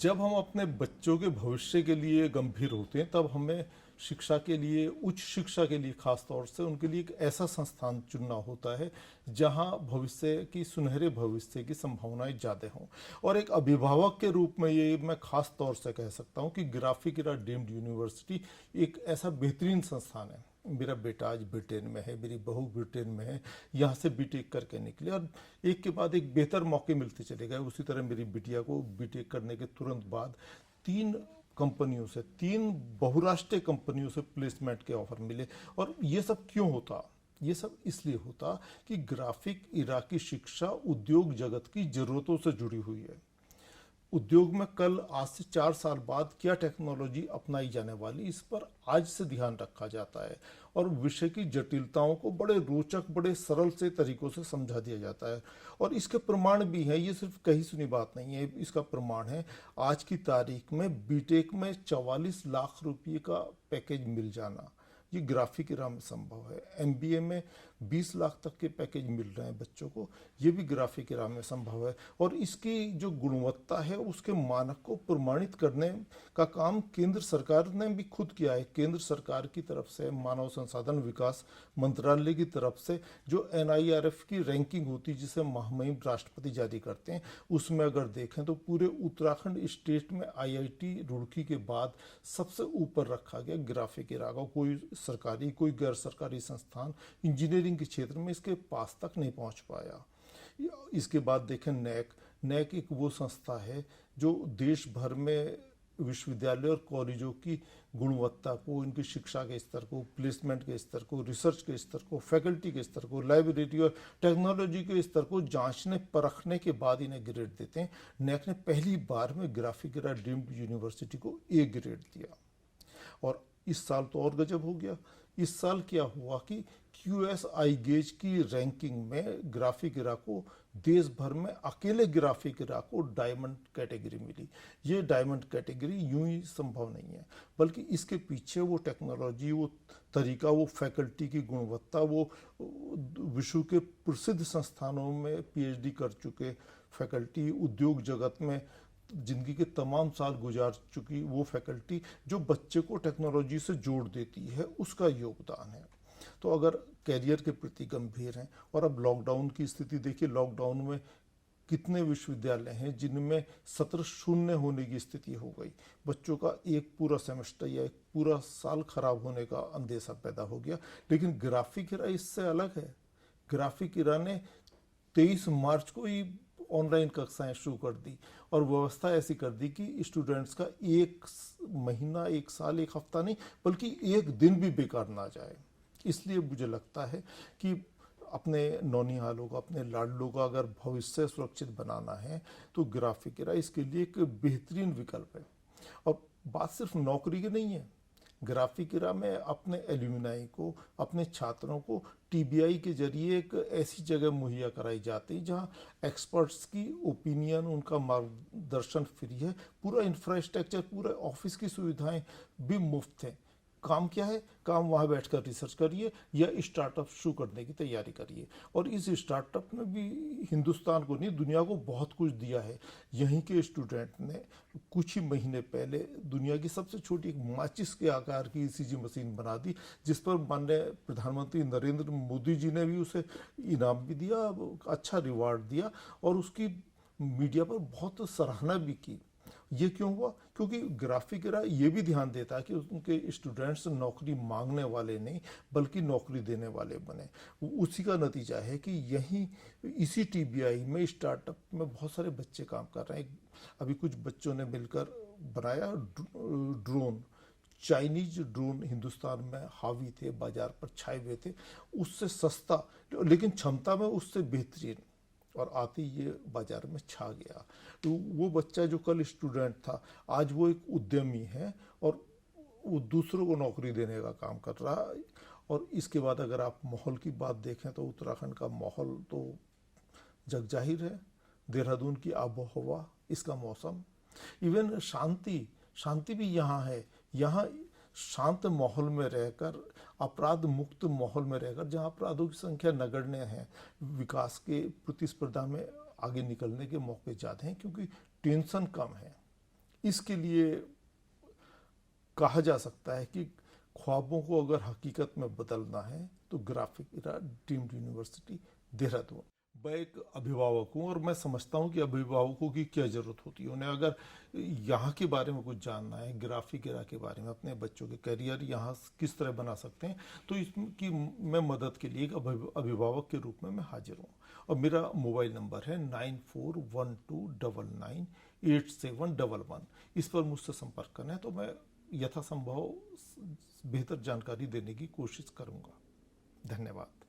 जब हम अपने बच्चों के भविष्य के लिए गंभीर होते हैं तब हमें शिक्षा के लिए, उच्च शिक्षा के लिए खास तौर से उनके लिए एक ऐसा संस्थान चुनना होता है जहां भविष्य की, सुनहरे भविष्य की संभावनाएं ज़्यादा हों। और एक अभिभावक के रूप में ये मैं खास तौर से कह सकता हूं कि ग्राफिका डीम्ड यूनिवर्सिटी एक ऐसा बेहतरीन संस्थान है। मेरा बेटा आज ब्रिटेन में है, मेरी बहू ब्रिटेन में है, यहाँ से बीटेक करके निकले और एक के बाद एक बेहतर मौके मिलते चले गए। उसी तरह मेरी बिटिया को बीटेक करने के तुरंत बाद तीन कंपनियों से, तीन बहुराष्ट्रीय कंपनियों से प्लेसमेंट के ऑफर मिले। और ये सब क्यों होता? ये सब इसलिए होता कि ग्राफिक इरा की शिक्षा उद्योग जगत की जरूरतों से जुड़ी हुई है। उद्योग में कल, आज से 4 साल बाद क्या टेक्नोलॉजी अपनाई जाने वाली, इस पर आज से ध्यान रखा जाता है और विषय की जटिलताओं को बड़े रोचक, बड़े सरल से तरीकों से समझा दिया जाता है। और इसके प्रमाण भी हैं, ये सिर्फ कही सुनी बात नहीं है, इसका प्रमाण है आज की तारीख में बीटेक में 44 लाख रुपये का पैकेज मिल जाना। ये ग्राफिक इरा में संभव है। एमबीए में 20 लाख तक के पैकेज मिल रहे हैं बच्चों को, ये भी ग्राफिक इरा में संभव है। और इसकी जो गुणवत्ता है, उसके मानक को प्रमाणित करने का काम केंद्र सरकार ने भी खुद किया है। केंद्र सरकार की तरफ से, मानव संसाधन विकास मंत्रालय की तरफ से जो एनआईआरएफ की रैंकिंग होती है, जिसे महामहिम राष्ट्रपति जारी करते हैं, उसमें अगर देखें तो पूरे उत्तराखंड स्टेट में आईआईटी रुड़की के बाद सबसे ऊपर रखा गया ग्राफिक इरा को। कोई सरकारी, कोई गैर सरकारी संस्थान इंजीनियरिंग के क्षेत्र में इसके पास तक नहीं पहुंच पाया। इसके बाद देखें नैक। नैक एक वो संस्था है जो देश भर में विश्वविद्यालय और कॉलेजों की गुणवत्ता को, इनकी शिक्षा के स्तर को, प्लेसमेंट के स्तर को, रिसर्च के स्तर को, फैकल्टी के स्तर को, लाइब्रेरी और टेक्नोलॉजी के स्तर को जांचने परखने के बाद इन्हें ग्रेड देते हैं। नैक ने पहली बार में ग्राफिक इरा डीम्ड यूनिवर्सिटी को ए ग्रेड दिया। और इस साल तो और गजब हो गया। इस साल क्या हुआ कि QS गेज की रैंकिंग में ग्राफिक इरा को, देश भर में अकेले ग्राफिक इरा को डायमंड कैटेगरी मिली। ये डायमंड कैटेगरी यूं ही संभव नहीं है, बल्कि इसके पीछे वो टेक्नोलॉजी, वो तरीका, वो फैकल्टी की गुणवत्ता, वो विश्व के प्रसिद्ध संस्थानों में पीएचडी कर चुके फैकल्टी, उद्योग जगत में जिंदगी के तमाम साल गुजार चुकी वो फैकल्टी जो बच्चे को टेक्नोलॉजी से जोड़ देती है, उसका योगदान है। तो अगर कैरियर के प्रति गंभीर हैं, और अब लॉकडाउन की स्थिति देखिए, लॉकडाउन में कितने विश्वविद्यालय हैं जिनमें सत्र शून्य होने की स्थिति हो गई। बच्चों का एक पूरा सेमेस्टर या एक पूरा साल खराब होने का अंदेशा पैदा हो गया। लेकिन ग्राफिक इरा इससे अलग है। ग्राफिक इरा ने 23 मार्च को ही ऑनलाइन कक्षाएं शुरू कर दी और व्यवस्था ऐसी कर दी कि स्टूडेंट्स का एक महीना, एक साल, एक हफ्ता नहीं, बल्कि एक दिन भी बेकार ना जाए। इसलिए मुझे लगता है कि अपने नौनिहालों का, अपने लाडलों का अगर भविष्य सुरक्षित बनाना है तो ग्राफिक इरा इसके लिए एक बेहतरीन विकल्प है। और बात सिर्फ नौकरी की नहीं है। ग्राफिक इरा में अपने एल्यूमिनाई को, अपने छात्रों को टीबीआई के जरिए एक ऐसी जगह मुहैया कराई जाती है जहां एक्सपर्ट्स की ओपिनियन, उनका मार्गदर्शन फ्री है, पूरा इंफ्रास्ट्रक्चर, पूरे ऑफिस की सुविधाएं भी मुफ्त हैं। काम क्या है? काम वहाँ बैठकर रिसर्च करिए या स्टार्टअप शुरू करने की तैयारी करिए। और इस स्टार्टअप ने भी हिंदुस्तान को नहीं, दुनिया को बहुत कुछ दिया है। यहीं के स्टूडेंट ने कुछ ही महीने पहले दुनिया की सबसे छोटी एक माचिस के आकार की ईसीजी मशीन बना दी, जिस पर माननीय प्रधानमंत्री नरेंद्र मोदी जी ने भी उसे इनाम भी दिया, अच्छा रिवार्ड दिया और उसकी मीडिया पर बहुत सराहना भी की। ये क्यों हुआ? क्योंकि ग्राफिक इरा ये भी ध्यान देता है कि उनके स्टूडेंट्स नौकरी मांगने वाले नहीं, बल्कि नौकरी देने वाले बने। उसी का नतीजा है कि यहीं इसी टीबीआई में, स्टार्टअप में बहुत सारे बच्चे काम कर रहे हैं। अभी कुछ बच्चों ने मिलकर बनाया ड्रोन। चाइनीज ड्रोन हिंदुस्तान में हावी थे, बाजार पर छाए हुए थे, उससे सस्ता लेकिन क्षमता में उससे बेहतरीन, और आते ये बाजार में छा गया। तो वो बच्चा जो कल स्टूडेंट था, आज वो एक उद्यमी है और वो दूसरों को नौकरी देने का काम कर रहा है। और इसके बाद अगर आप माहौल की बात देखें तो उत्तराखंड का माहौल तो जग जाहिर है। देहरादून की आबो हवा, इसका मौसम, इवन शांति, शांति भी यहाँ है। यहाँ शांत माहौल में रहकर, अपराध मुक्त माहौल में रहकर, जहाँ अपराधों की संख्या नगण्य है, विकास के प्रतिस्पर्धा में आगे निकलने के मौके ज़्यादा हैं क्योंकि टेंशन कम है। इसके लिए कहा जा सकता है कि ख्वाबों को अगर हकीकत में बदलना है तो ग्राफिक इरा डीम्ड यूनिवर्सिटी देहरादून। मैं एक अभिभावक हूँ और मैं समझता हूँ कि अभिभावकों की क्या ज़रूरत होती है। उन्हें अगर यहाँ के बारे में कुछ जानना है, ग्राफिक इरा के बारे में, अपने बच्चों के करियर यहाँ किस तरह बना सकते हैं, तो इसकी मैं मदद के लिए एक अभिभावक के रूप में मैं हाजिर हूँ। और मेरा मोबाइल नंबर है 9412998711। इस पर मुझसे संपर्क करना है तो मैं यथासंभव बेहतर जानकारी देने की कोशिश करूंगा। धन्यवाद।